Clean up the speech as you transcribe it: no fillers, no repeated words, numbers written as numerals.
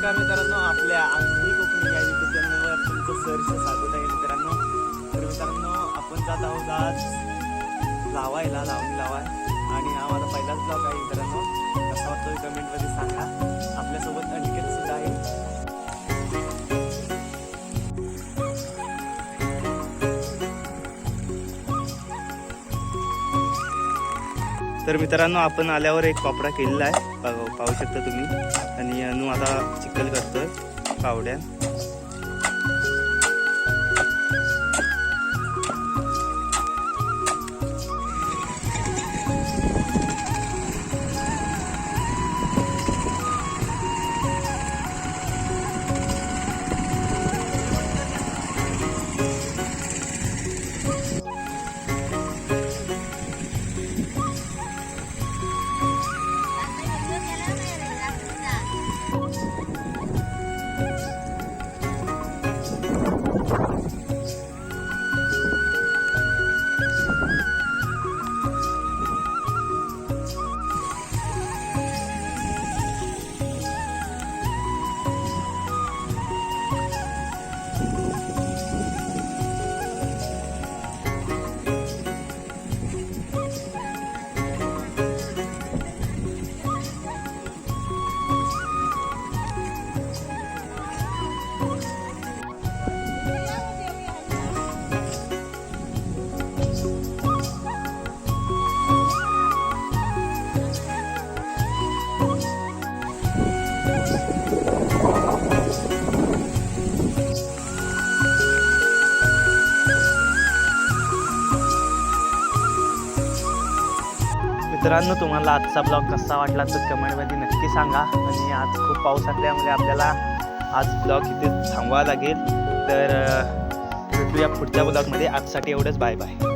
नमस्कार मित्रांनो, आपल्या आम्ही कोकणी या युट्यूब चॅनलवर तुमचं सहर्ष स्वागत आहे मित्रांनो. तर मित्रांनो, आपण जात आहोत आज लावणी लावाय आणि हा माझा पहिलाच ब्लॉग आहे मित्रांनो. कसा वाटतोय कमेंटमध्ये सांगा. आपल्यासोबत अनिकेत सुद्धा आहे. तर मित्रांनो, आपण आल्यावर एक कोपरा केलेला आहे, पाहू शकता तुम्ही. आणि अनु आता चिखल करतोय कावड्या. मित्रांनो, तुम्हाला आजचा ब्लॉग कसा वाटला तर कमेंटमध्ये नक्की सांगा. आणि आज खूप पाऊस असल्यामुळे आपल्याला आज ब्लॉग इथे थांबवावा लागेल. तर भेटूया पुढच्या ब्लॉगमध्ये. आजसाठी एवढंच. Bye bye.